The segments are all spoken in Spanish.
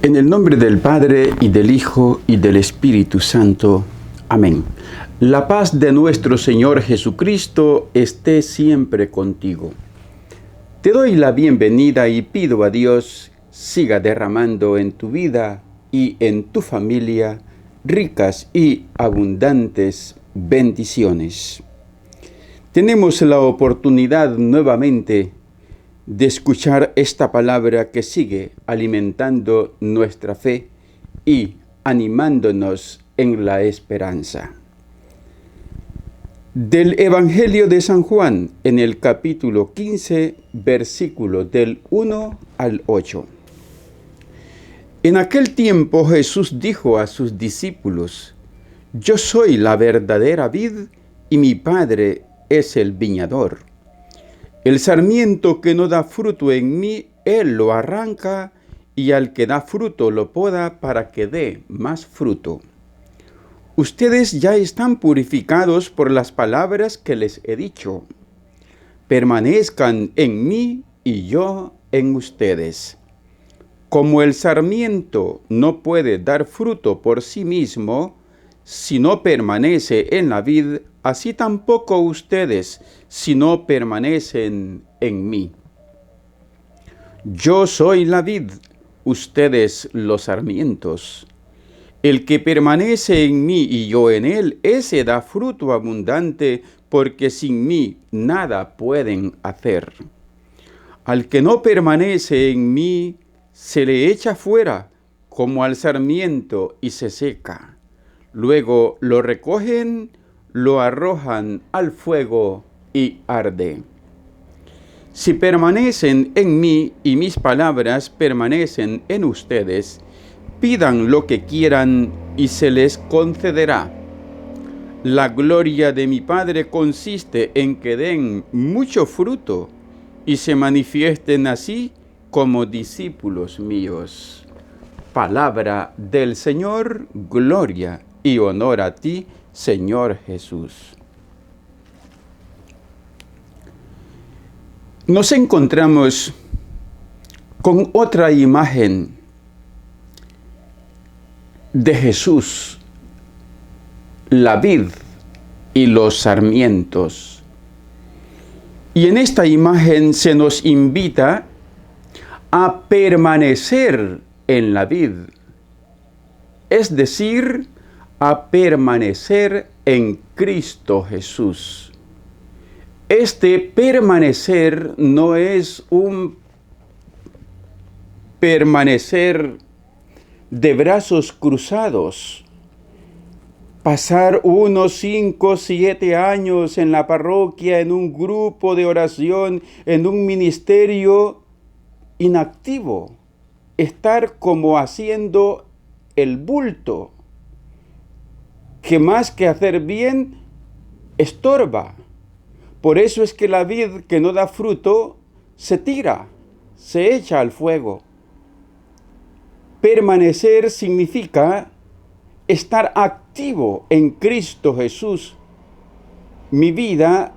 En el nombre del Padre, y del Hijo, y del Espíritu Santo. Amén. La paz de nuestro Señor Jesucristo esté siempre contigo. Te doy la bienvenida y pido a Dios siga derramando en tu vida y en tu familia ricas y abundantes bendiciones. Tenemos la oportunidad nuevamente de escuchar esta palabra que sigue alimentando nuestra fe y animándonos en la esperanza. Del Evangelio de San Juan, en el capítulo 15, versículo del 1 al 8. En aquel tiempo Jesús dijo a sus discípulos: Yo soy la verdadera vid y mi Padre es el viñador. El sarmiento que no da fruto en mí, Él lo arranca, y al que da fruto lo poda para que dé más fruto. Ustedes ya están purificados por las palabras que les he dicho. Permanezcan en mí y yo en ustedes. Como el sarmiento no puede dar fruto por sí mismo, si no permanece en la vid, así tampoco ustedes, si no permanecen en mí. Yo soy la vid, ustedes los sarmientos. El que permanece en mí y yo en él, ese da fruto abundante, porque sin mí nada pueden hacer. Al que no permanece en mí, se le echa fuera como al sarmiento y se seca. Luego lo recogen, lo arrojan al fuego y arde. Si permanecen en mí y mis palabras permanecen en ustedes, pidan lo que quieran y se les concederá. La gloria de mi Padre consiste en que den mucho fruto y se manifiesten así como discípulos míos. Palabra del Señor, gloria y honor a ti, Señor Jesús. Nos encontramos con otra imagen de Jesús, la vid y los sarmientos. Y en esta imagen se nos invita a permanecer en la vid, es decir, a permanecer en Cristo Jesús. Este permanecer no es un permanecer de brazos cruzados, pasar unos 5, 7 años en la parroquia, en un grupo de oración, en un ministerio inactivo, estar como haciendo el bulto, que más que hacer bien, estorba. Por eso es que la vid que no da fruto se tira, se echa al fuego. Permanecer significa estar activo en Cristo Jesús. Mi vida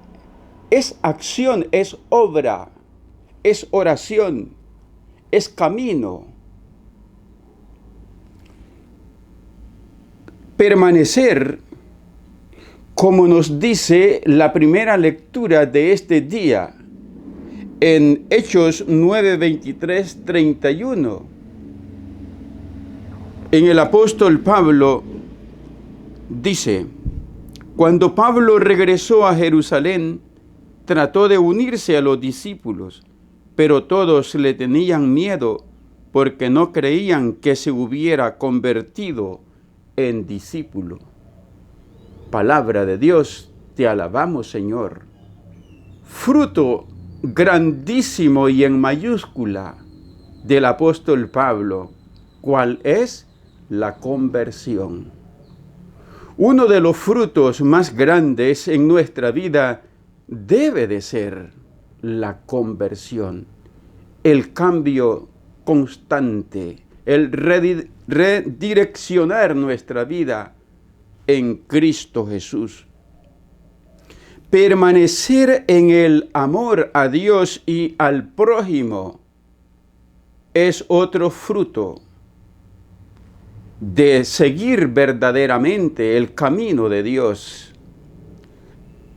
es acción, es obra, es oración, es camino. Permanecer, como nos dice la primera lectura de este día, en Hechos 9, 23, 31. En el apóstol Pablo dice: cuando Pablo regresó a Jerusalén, trató de unirse a los discípulos, pero todos le tenían miedo porque no creían que se hubiera convertido en discípulo. Palabra de Dios, te alabamos, Señor. Fruto grandísimo y en mayúscula del apóstol Pablo, ¿cuál es? La conversión. Uno de los frutos más grandes en nuestra vida debe de ser la conversión, el cambio constante, el redireccionar nuestra vida en Cristo Jesús. Permanecer en el amor a Dios y al prójimo es otro fruto de seguir verdaderamente el camino de Dios.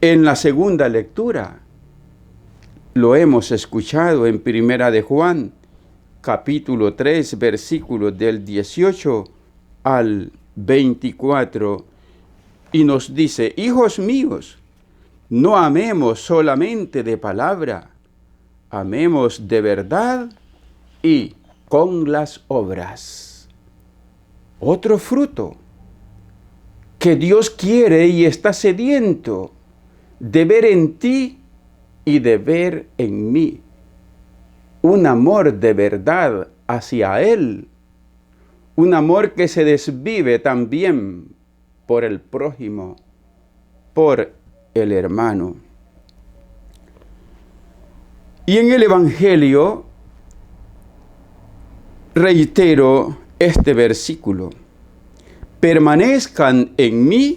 En la segunda lectura lo hemos escuchado en Primera de Juan, capítulo 3, versículos del 18 al 24, y nos dice: hijos míos, no amemos solamente de palabra, amemos de verdad y con las obras. Otro fruto que Dios quiere y está sediento de ver en ti y de ver en mí. Un amor de verdad hacia Él. Un amor que se desvive también por el prójimo, por el hermano. Y en el Evangelio reitero este versículo: permanezcan en mí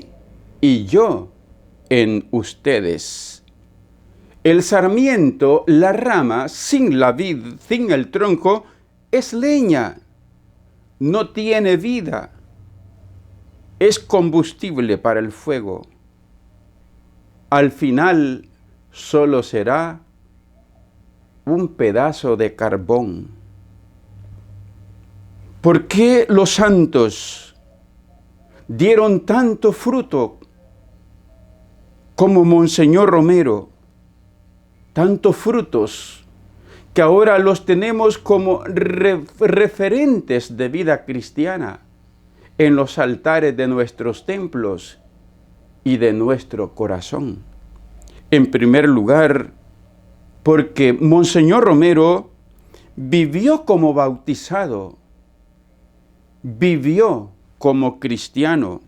y yo en ustedes. El sarmiento, la rama, sin la vid, sin el tronco, es leña, no tiene vida, es combustible para el fuego. Al final solo será un pedazo de carbón. ¿Por qué los santos dieron tanto fruto como Monseñor Romero? Tantos frutos que ahora los tenemos como referentes de vida cristiana en los altares de nuestros templos y de nuestro corazón. En primer lugar, porque Monseñor Romero vivió como bautizado, vivió como cristiano.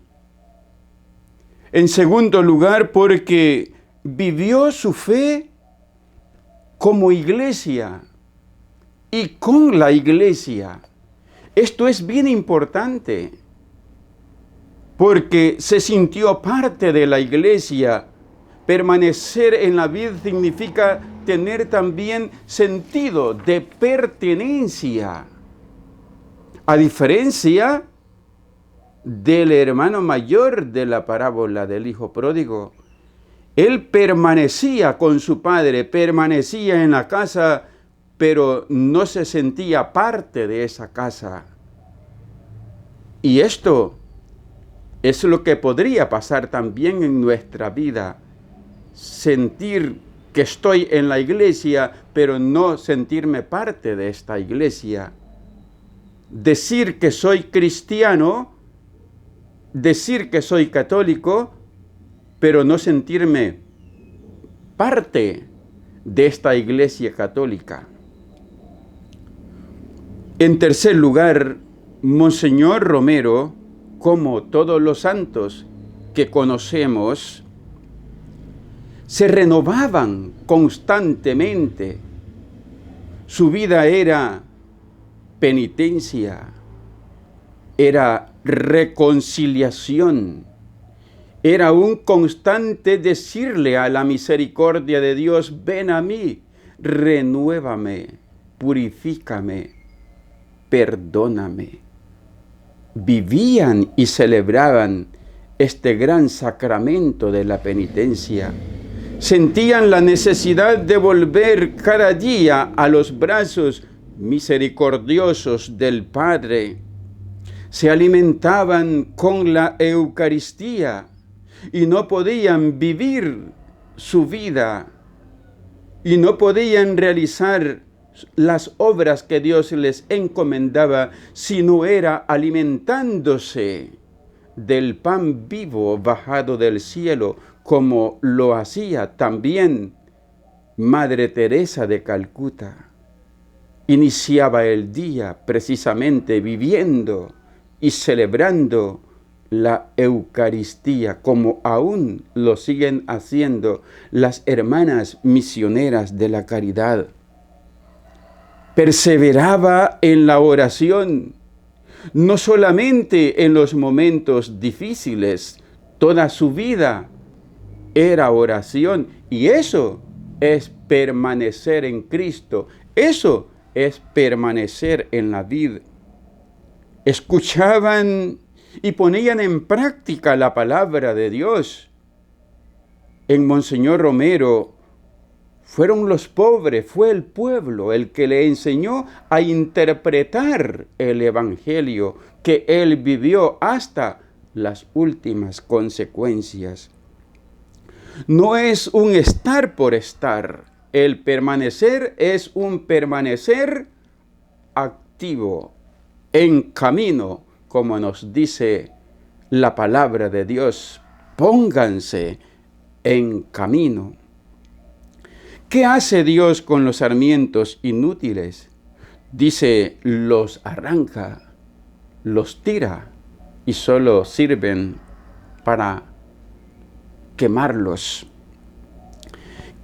En segundo lugar, porque vivió su fe como iglesia y con la iglesia. Esto es bien importante, porque se sintió parte de la iglesia. Permanecer en la vida significa tener también sentido de pertenencia. A diferencia del hermano mayor de la parábola del hijo pródigo, él permanecía con su padre, permanecía en la casa, pero no se sentía parte de esa casa. Y esto es lo que podría pasar también en nuestra vida. Sentir que estoy en la iglesia, pero no sentirme parte de esta iglesia. Decir que soy cristiano, decir que soy católico, pero no sentirme parte de esta iglesia católica. En tercer lugar, Monseñor Romero, como todos los santos que conocemos, se renovaban constantemente. Su vida era penitencia, era reconciliación, era un constante decirle a la misericordia de Dios: ven a mí, renuévame, purifícame, perdóname. Vivían y celebraban este gran sacramento de la penitencia. Sentían la necesidad de volver cada día a los brazos misericordiosos del Padre. Se alimentaban con la Eucaristía y no podían vivir su vida y no podían realizar las obras que Dios les encomendaba si no era alimentándose del pan vivo bajado del cielo, como lo hacía también Madre Teresa de Calcuta. Iniciaba el día precisamente viviendo y celebrando la Eucaristía, como aún lo siguen haciendo las hermanas misioneras de la caridad. Perseveraba en la oración, no solamente en los momentos difíciles, toda su vida era oración, y eso es permanecer en Cristo, eso es permanecer en la vid. escuchaban y ponían en práctica la palabra de Dios. En Monseñor Romero fueron los pobres, fue el pueblo el que le enseñó a interpretar el Evangelio que él vivió hasta las últimas consecuencias. No es un estar por estar. El permanecer es un permanecer activo, en camino, como nos dice la palabra de Dios. Pónganse en camino. ¿Qué hace Dios con los sarmientos inútiles? Dice, los arranca, los tira y solo sirven para quemarlos.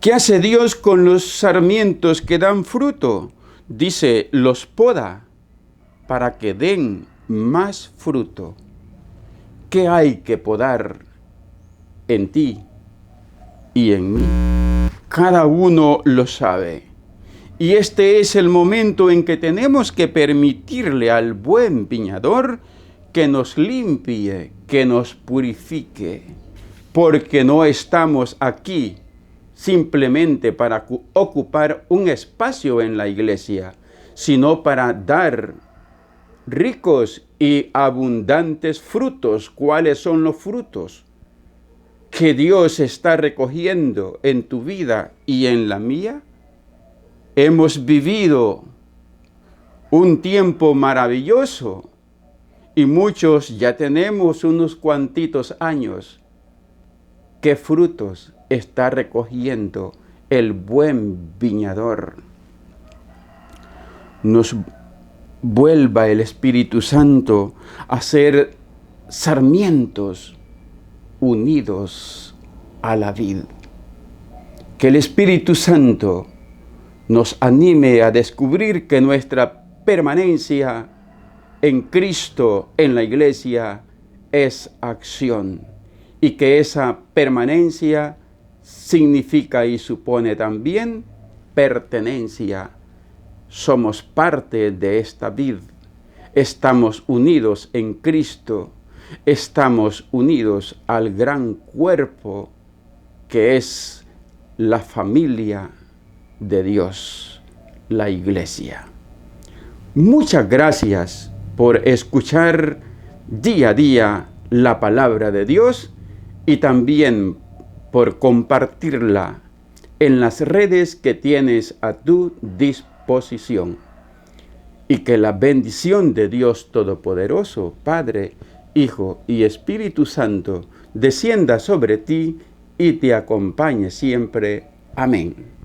¿Qué hace Dios con los sarmientos que dan fruto? Dice, los poda para que den más fruto. ¿Qué hay que podar en ti y en mí? Cada uno lo sabe. Y este es el momento en que tenemos que permitirle al buen viñador que nos limpie, que nos purifique, porque no estamos aquí simplemente para ocupar un espacio en la iglesia, sino para dar ricos y abundantes frutos. ¿Cuáles son los frutos que Dios está recogiendo en tu vida y en la mía? Hemos vivido un tiempo maravilloso y muchos ya tenemos unos cuantitos años. ¿Qué frutos está recogiendo el buen viñador? Nos vuelva el Espíritu Santo a ser sarmientos unidos a la vid. Que el Espíritu Santo nos anime a descubrir que nuestra permanencia en Cristo, en la iglesia, es acción. Y que esa permanencia significa y supone también pertenencia. Somos parte de esta vid. Estamos unidos en Cristo. Estamos unidos al gran cuerpo que es la familia de Dios, la iglesia. Muchas gracias por escuchar día a día la palabra de Dios y también por compartirla en las redes que tienes a tu disposición. Y que la bendición de Dios Todopoderoso, Padre, Hijo y Espíritu Santo, descienda sobre ti y te acompañe siempre. Amén.